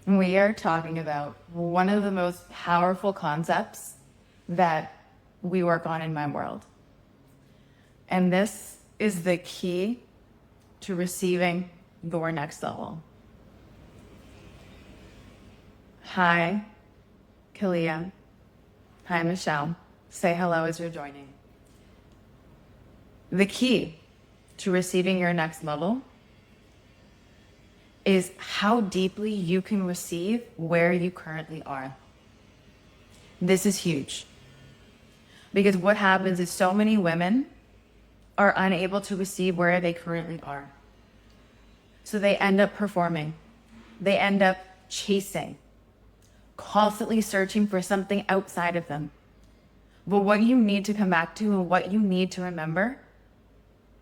We are talking about one of the most powerful concepts that we work on in my world. And this is the key to receiving your next level. Hi, Kalia. Hi, Michelle. Say hello as you're joining. The key to receiving your next level is how deeply you can receive where you currently are. This is huge. Because what happens is so many women are unable to receive where they currently are. So they end up performing. They end up chasing, constantly searching for something outside of them. But what you need to come back to and what you need to remember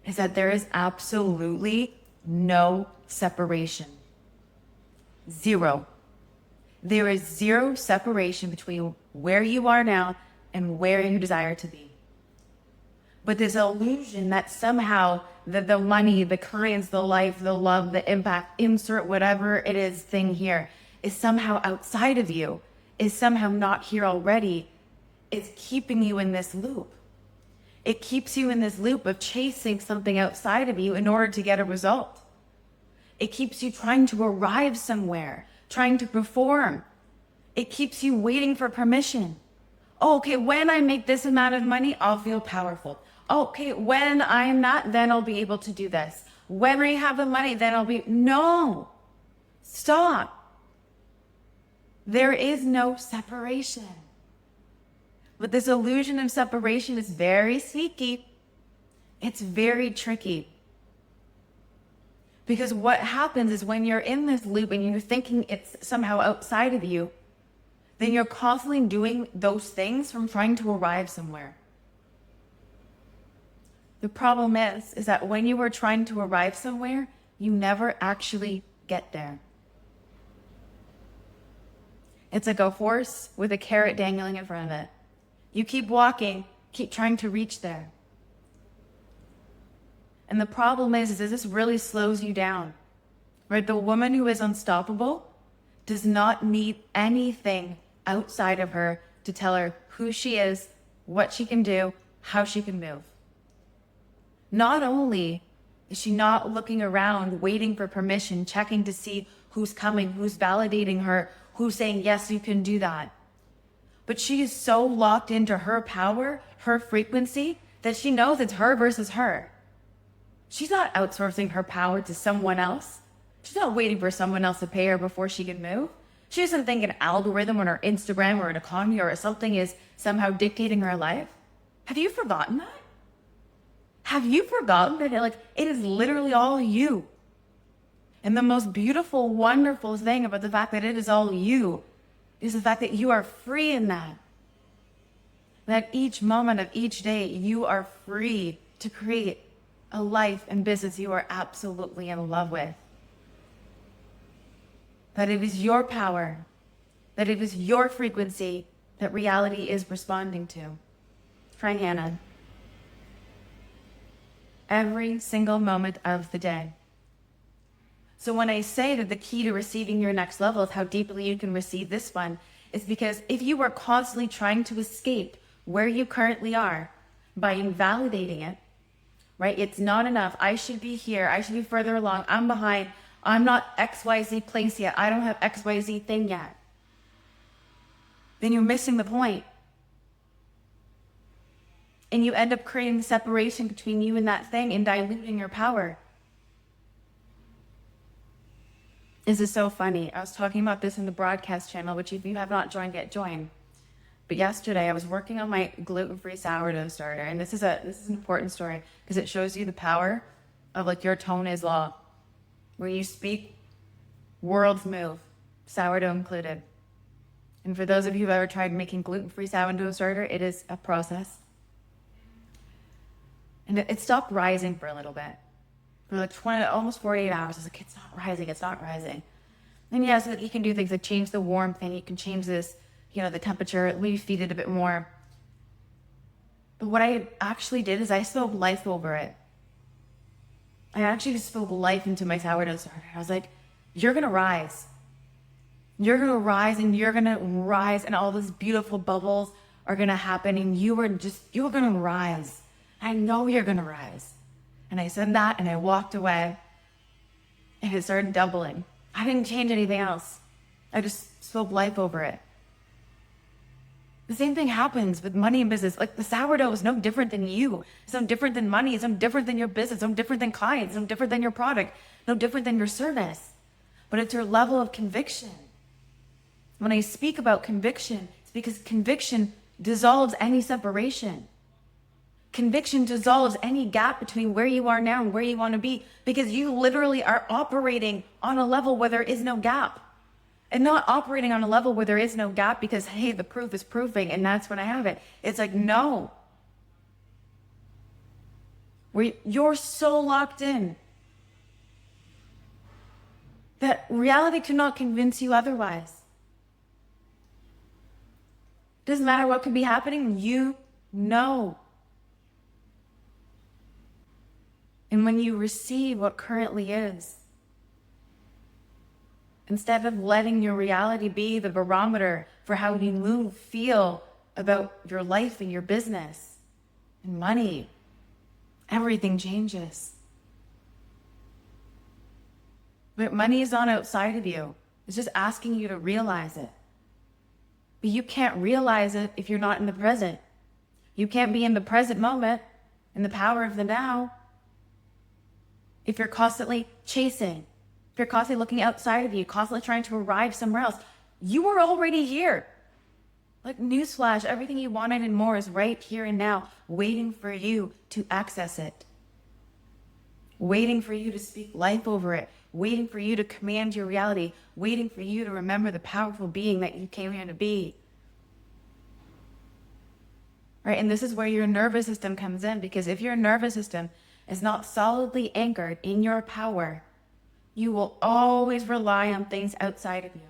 is that there is absolutely no separation. Zero. There is zero separation between where you are now and where you desire to be. But this illusion that somehow the money, the clients, the life, the love, the impact, insert whatever it is thing here, is somehow outside of you, is somehow not here already, is keeping you in this loop. It keeps you in this loop of chasing something outside of you in order to get a result. It keeps you trying to arrive somewhere, trying to perform. It keeps you waiting for permission. Oh, okay, when I make this amount of money, I'll feel powerful. Okay, when I'm not, then I'll be able to do this. When I have the money, then I'll be... No, stop. There is no separation. But this illusion of separation is very sneaky. It's very tricky. Because what happens is when you're in this loop and you're thinking it's somehow outside of you, then you're constantly doing those things from trying to arrive somewhere. The problem is that when you are trying to arrive somewhere, you never actually get there. It's like a horse with a carrot dangling in front of it. You keep walking, keep trying to reach there. And the problem is this really slows you down, right? The woman who is unstoppable does not need anything outside of her to tell her who she is, what she can do, how she can move. Not only is she not looking around, waiting for permission, checking to see who's coming, who's validating her, who's saying, yes, you can do that. But she is so locked into her power, her frequency, that she knows it's her versus her. She's not outsourcing her power to someone else. She's not waiting for someone else to pay her before she can move. She doesn't think an algorithm on her Instagram or an economy or something is somehow dictating her life. Have you forgotten that? Have you forgotten that it is literally all you? And the most beautiful, wonderful thing about the fact that it is all you is the fact that you are free in that. That each moment of each day, you are free to create a life and business you are absolutely in love with. That it is your power, that it is your frequency that reality is responding to. Try Hannah. Every single moment of the day. So when I say that the key to receiving your next level is how deeply you can receive this one, is because if you are constantly trying to escape where you currently are by invalidating it, right? It's not enough. I should be here. I should be further along. I'm behind. I'm not XYZ place yet. I don't have XYZ thing yet. Then you're missing the point. And you end up creating the separation between you and that thing and diluting your power. This is so funny. I was talking about this in the broadcast channel, which if you have not joined yet, join. But yesterday I was working on my gluten-free sourdough starter, and this is an important story because it shows you the power of your tone is law. When you speak, worlds move, sourdough included. And for those of you who have ever tried making gluten-free sourdough starter, it is a process. And it stopped rising for a little bit. For almost 48 hours. I was like, it's not rising. And yes, you can do things like change the warmth, and you can change this, the temperature, maybe feed it a bit more. But what I actually did is I spoke life over it. I actually spoke life into my sourdough starter. I was like, you're going to rise. You're going to rise and you're going to rise and all these beautiful bubbles are going to happen and you're going to rise. I know you're going to rise. And I said that and I walked away and it started doubling. I didn't change anything else. I just spoke life over it. The same thing happens with money and business. Like the sourdough is no different than you. It's no different than money. It's no different than your business. It's no different than clients. It's no different than your product. No different than your service. But it's your level of conviction. When I speak about conviction, it's because conviction dissolves any separation. Conviction dissolves any gap between where you are now and where you want to be, because you literally are operating on a level where there is no gap. And not operating on a level where there is no gap because, hey, the proof is proving and that's when I have it. It's like, no. You're so locked in that reality cannot convince you otherwise. Doesn't matter what could be happening, you know. And when you receive what currently is, instead of letting your reality be the barometer for how you move, feel about your life and your business and money, everything changes. But money is not outside of you. It's just asking you to realize it. But you can't realize it if you're not in the present. You can't be in the present moment, in the power of the now, if you're constantly chasing. If you're constantly looking outside of you, constantly trying to arrive somewhere else, you are already here. Like newsflash, everything you wanted and more is right here and now, waiting for you to access it. Waiting for you to speak life over it. Waiting for you to command your reality. Waiting for you to remember the powerful being that you came here to be. Right? And this is where your nervous system comes in, because if your nervous system is not solidly anchored in your power, you will always rely on things outside of you.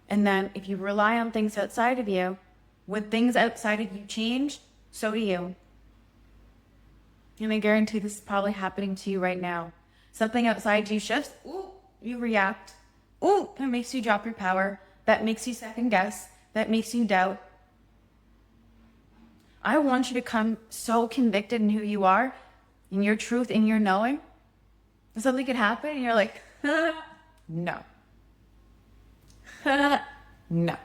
And then if you rely on things outside of you, when things outside of you change, so do you. And I guarantee this is probably happening to you right now. Something outside you shifts, ooh, you react. Ooh, that makes you drop your power. That makes you second guess. That makes you doubt. I want you to come so convicted in who you are, in your truth, in your knowing. Something could happen and you're like, no. No.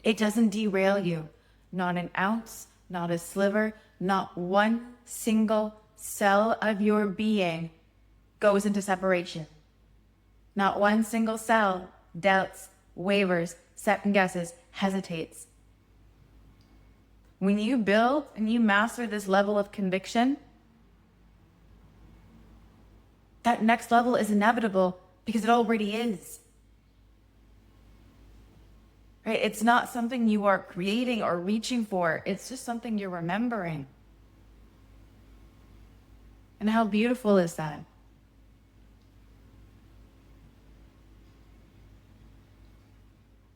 It doesn't derail you. Not an ounce, not a sliver, not one single cell of your being goes into separation. Not one single cell doubts, wavers, second guesses, hesitates. When you build and you master this level of conviction, that next level is inevitable because it already is. Right? It's not something you are creating or reaching for. It's just something you're remembering. And how beautiful is that?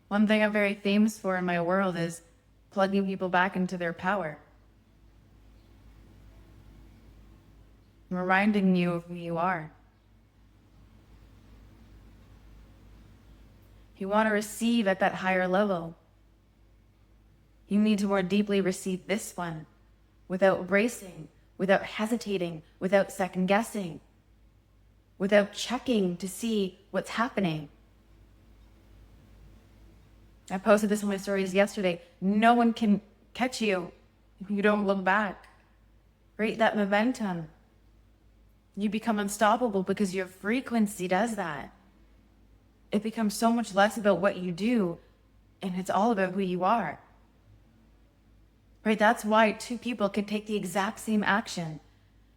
One thing I'm very famous for in my world is plugging people back into their power. I'm reminding you of who you are. If you want to receive at that higher level, you need to more deeply receive this one without racing, without hesitating, without second guessing, without checking to see what's happening. I posted this on my stories yesterday. No one can catch you if you don't look back. Right? That momentum. You become unstoppable because your frequency does that. It becomes so much less about what you do, and it's all about who you are. Right? That's why two people can take the exact same action,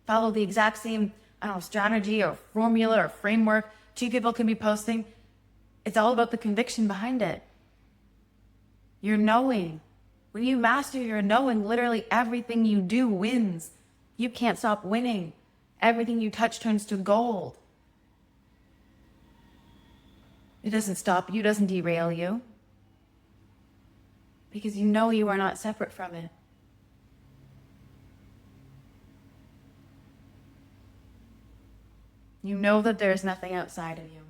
follow the exact same, strategy or formula or framework. Two people can be posting. It's all about the conviction behind it. Your knowing. When you master your knowing, literally everything you do wins. You can't stop winning. Everything you touch turns to gold. It doesn't stop you, doesn't derail you. Because you know you are not separate from it. You know that there's nothing outside of you.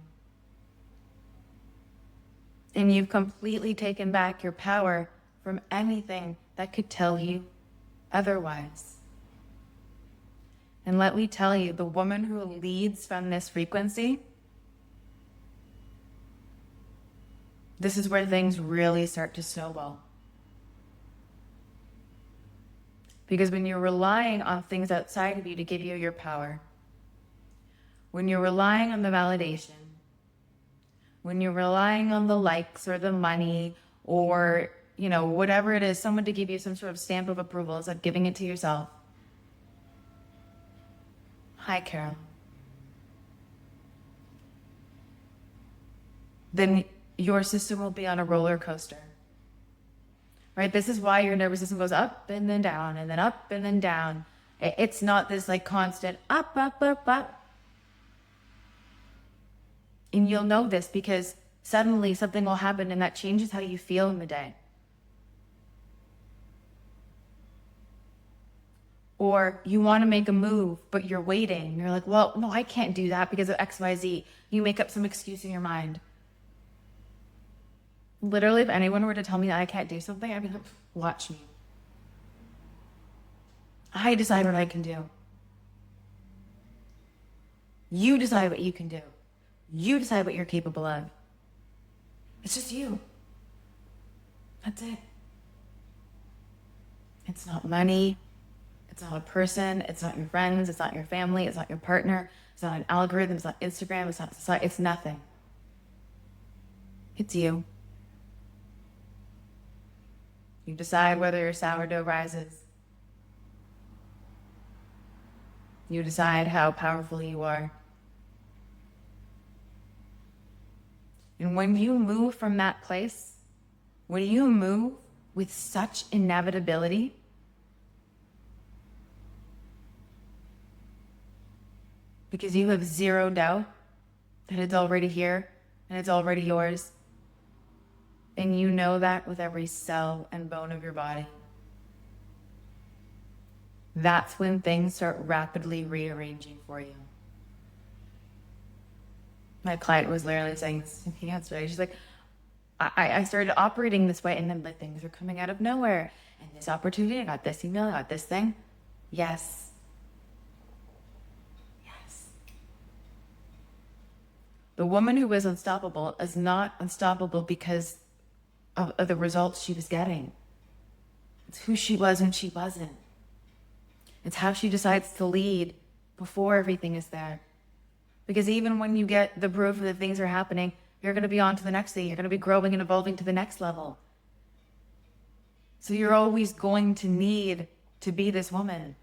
And you've completely taken back your power from anything that could tell you otherwise. And let me tell you, the woman who leads from this frequency, this is where things really start to snowball. Because when you're relying on things outside of you to give you your power, when you're relying on the validation, when you're relying on the likes or the money or, whatever it is, someone to give you some sort of stamp of approval instead of giving it to yourself. Hi, Carol. Then your system will be on a roller coaster. Right? This is why your nervous system goes up and then down and then up and then down. It's not this constant up, up, up, up. And you'll know this because suddenly something will happen and that changes how you feel in the day. Or you want to make a move, but you're waiting. You're like, well, no, I can't do that because of X, Y, Z. You make up some excuse in your mind. Literally, if anyone were to tell me that I can't do something, I'd be like, watch me. I decide what I can do. You decide what you can do. You decide what you're capable of. It's just you. That's it. It's not money. It's not a person. It's not your friends. It's not your family. It's not your partner. It's not an algorithm. It's not Instagram. It's not society. It's nothing. It's you. You decide whether your sourdough rises. You decide how powerful you are. And when you move from that place, when you move with such inevitability, because you have zero doubt that it's already here and it's already yours, and you know that with every cell and bone of your body, that's when things start rapidly rearranging for you. My client was literally saying this to me yesterday. She's like, I started operating this way, and then things are coming out of nowhere. And this opportunity, I got this email, I got this thing. Yes. Yes. The woman who was unstoppable is not unstoppable because of the results she was getting. It's who she was when she wasn't. It's how she decides to lead before everything is there. Because even when you get the proof that things are happening, you're going to be on to the next thing. You're going to be growing and evolving to the next level. So you're always going to need to be this woman.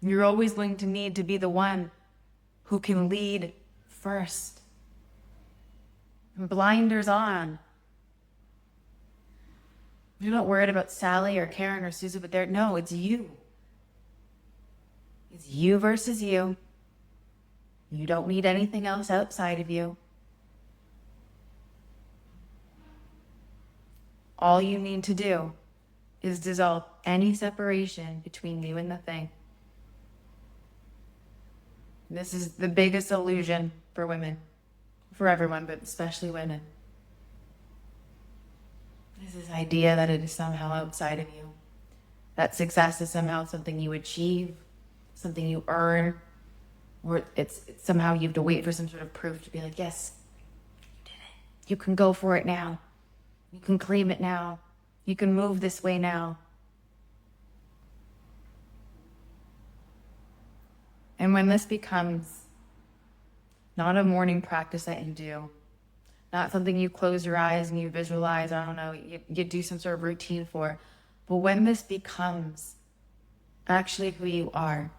You're always going to need to be the one who can lead first. And blinders on. You're not worried about Sally or Karen or Susan, but no, it's you. It's you versus you. You don't need anything else outside of you. All you need to do is dissolve any separation between you and the thing. This is the biggest illusion for women, for everyone, but especially women. There's this idea that it is somehow outside of you, that success is somehow something you achieve, something you earn, or it's somehow you have to wait for some sort of proof to be like, yes, you did it. You can go for it now. You can claim it now. You can move this way now. And when this becomes not a morning practice that you do, not something you close your eyes and you visualize, I don't know, you do some sort of routine for, but when this becomes actually who you are,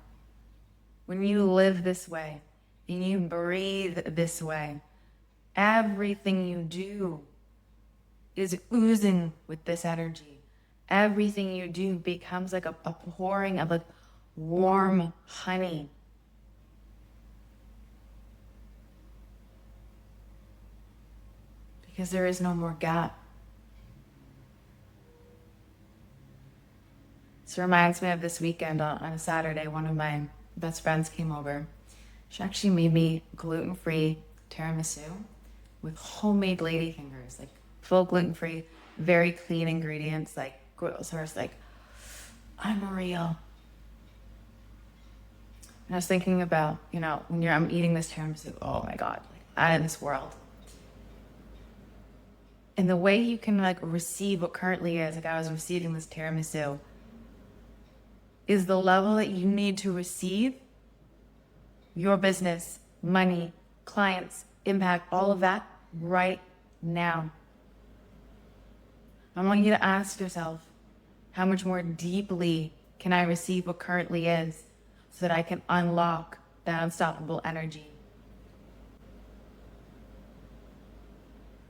when you live this way and you breathe this way, everything you do is oozing with this energy. Everything you do becomes like a pouring of like warm honey. Because there is no more gap. This reminds me of this weekend on a Saturday. One of my best friends came over. She actually made me gluten-free tiramisu with homemade ladyfingers, like full gluten-free, very clean ingredients, like so I was like, I'm real. And I was thinking about, when I'm eating this tiramisu, oh my God, like out of this world. And the way you can receive what currently is, like I was receiving this tiramisu, is the level that you need to receive your business, money, clients, impact, all of that right now. I want you to ask yourself, how much more deeply can I receive what currently is so that I can unlock that unstoppable energy?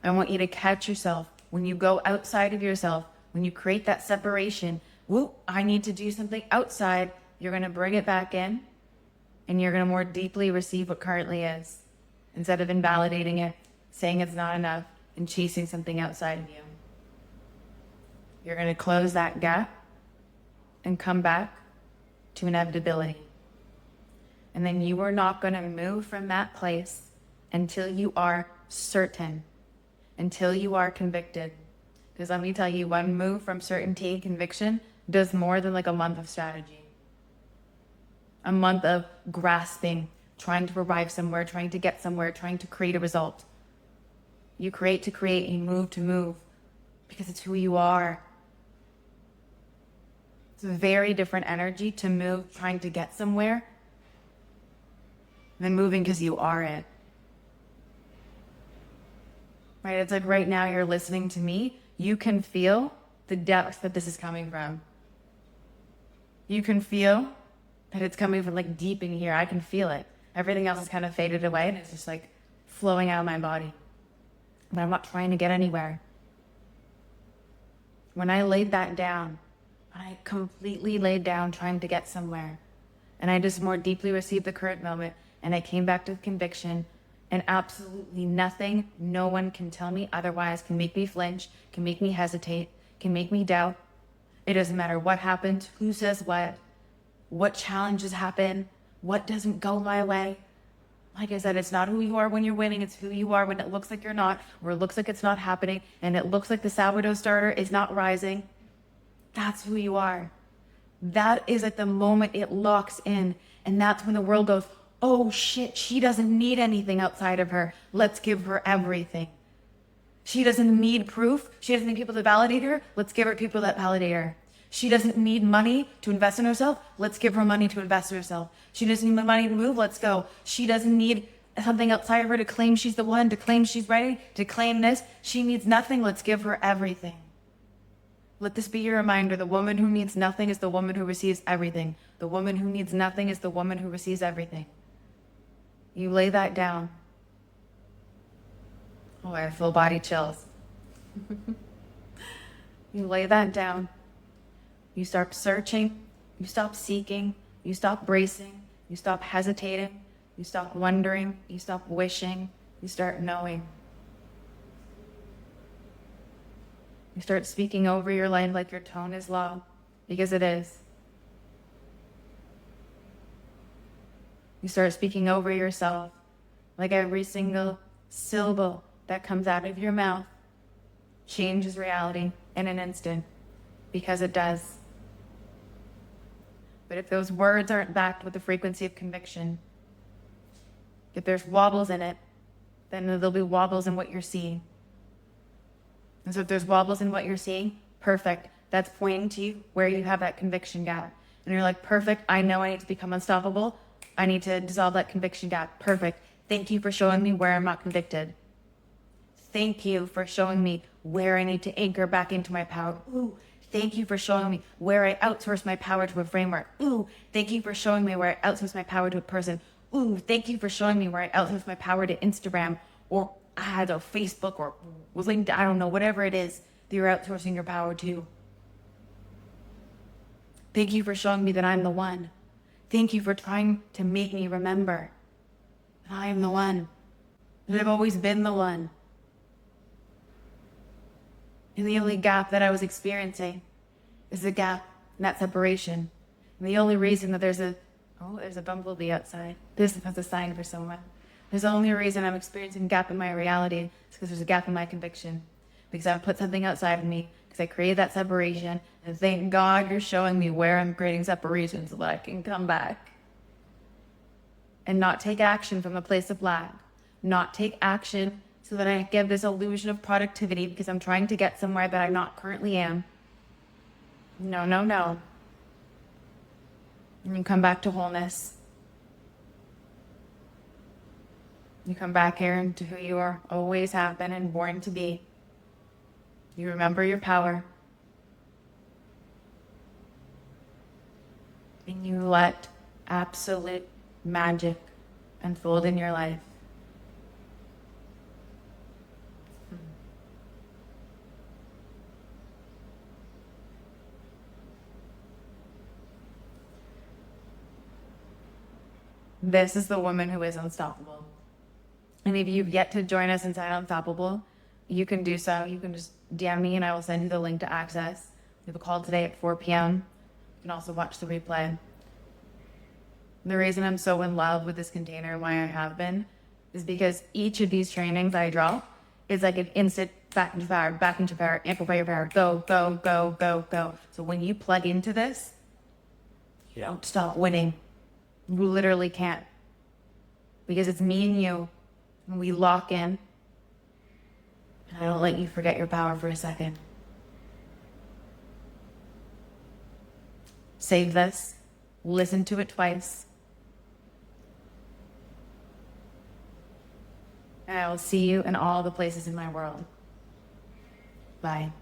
I want you to catch yourself when you go outside of yourself, when you create that separation. Whoop, I need to do something outside. You're going to bring it back in and you're going to more deeply receive what currently is instead of invalidating it, saying it's not enough, and chasing something outside of you. You're going to close that gap and come back to inevitability. And then you are not going to move from that place until you are certain, until you are convicted. Because let me tell you, one move from certainty and conviction does more than a month of strategy. A month of grasping, trying to arrive somewhere, trying to get somewhere, trying to create a result. You create to create, you move to move, because it's who you are. It's a very different energy to move trying to get somewhere than moving because you are it. Right? It's like right now you're listening to me. You can feel the depth that this is coming from. You can feel that it's coming from deep in here. I can feel it. Everything else is kind of faded away and it's just flowing out of my body. But I'm not trying to get anywhere. When I laid that down, I completely laid down trying to get somewhere. And I just more deeply received the current moment. And I came back to conviction. And absolutely nothing, no one can tell me otherwise, can make me flinch, can make me hesitate, can make me doubt. It doesn't matter what happens, who says what challenges happen, what doesn't go my way. Like I said, it's not who you are when you're winning, it's who you are when it looks like you're not, or it looks like it's not happening, and it looks like the sourdough starter is not rising. That's who you are. That is at the moment it locks in, and that's when the world goes, oh shit, she doesn't need anything outside of her. Let's give her everything. She doesn't need proof. She doesn't need people to validate her. Let's give her people that validate her. She doesn't need money to invest in herself. Let's give her money to invest in herself. She doesn't need money to move. Let's go. She doesn't need something outside of her to claim she's the one, to claim she's ready, to claim this. She needs nothing. Let's give her everything. Let this be your reminder. The woman who needs nothing is the woman who receives everything. The woman who needs nothing is the woman who receives everything. You lay that down. Oh, I have full body chills. You lay that down. You start searching. You stop seeking. You stop bracing. You stop hesitating. You stop wondering. You stop wishing. You start knowing. You start speaking over your life like your tone is low, because it is. You start speaking over yourself like every single syllable that comes out of your mouth changes reality in an instant, because it does. But if those words aren't backed with the frequency of conviction, if there's wobbles in it, then there'll be wobbles in what you're seeing. And so if there's wobbles in what you're seeing, perfect. That's pointing to you where you have that conviction gap. And you're like, perfect, I know I need to become unstoppable. I need to dissolve that conviction gap. Perfect. Thank you for showing me where I'm not convicted. Thank you for showing me where I need to anchor back into my power. Ooh, thank you for showing me where I outsource my power to a framework. Ooh, thank you for showing me where I outsource my power to a person. Ooh, thank you for showing me where I outsource my power to Instagram or ads or Facebook or LinkedIn, I don't know, whatever it is that you're outsourcing your power to. Thank you for showing me that I'm the one. Thank you for trying to make me remember that I am the one, that I've always been the one. And the only gap that I was experiencing is the gap and that separation. And the only reason that there's a bumblebee outside. This is a sign for someone. There's the only reason I'm experiencing a gap in my reality is because there's a gap in my conviction. Because I've put something outside of me, because I created that separation, and thank God you're showing me where I'm creating separation so that I can come back. And not take action from a place of lack. Not take action so that I give this illusion of productivity because I'm trying to get somewhere that I not currently am. No, no, no. And you come back to wholeness. You come back here into who you are, always have been and born to be. You remember your power. And you let absolute magic unfold in your life. This is the woman who is unstoppable. And if you've yet to join us inside Unstoppable, you can do so. You can just DM me and I will send you the link to access. We have a call today at 4 p.m. You can also watch the replay. The reason I'm so in love with this container and why I have been is because each of these trainings I drop is like an instant back into power, amplify your power, go, go, go, go, go. So when you plug into this, you don't stop winning. You literally can't. Because it's me and you. And we lock in. And I don't let you forget your power for a second. Save this. Listen to it twice. And I will see you in all the places in my world. Bye.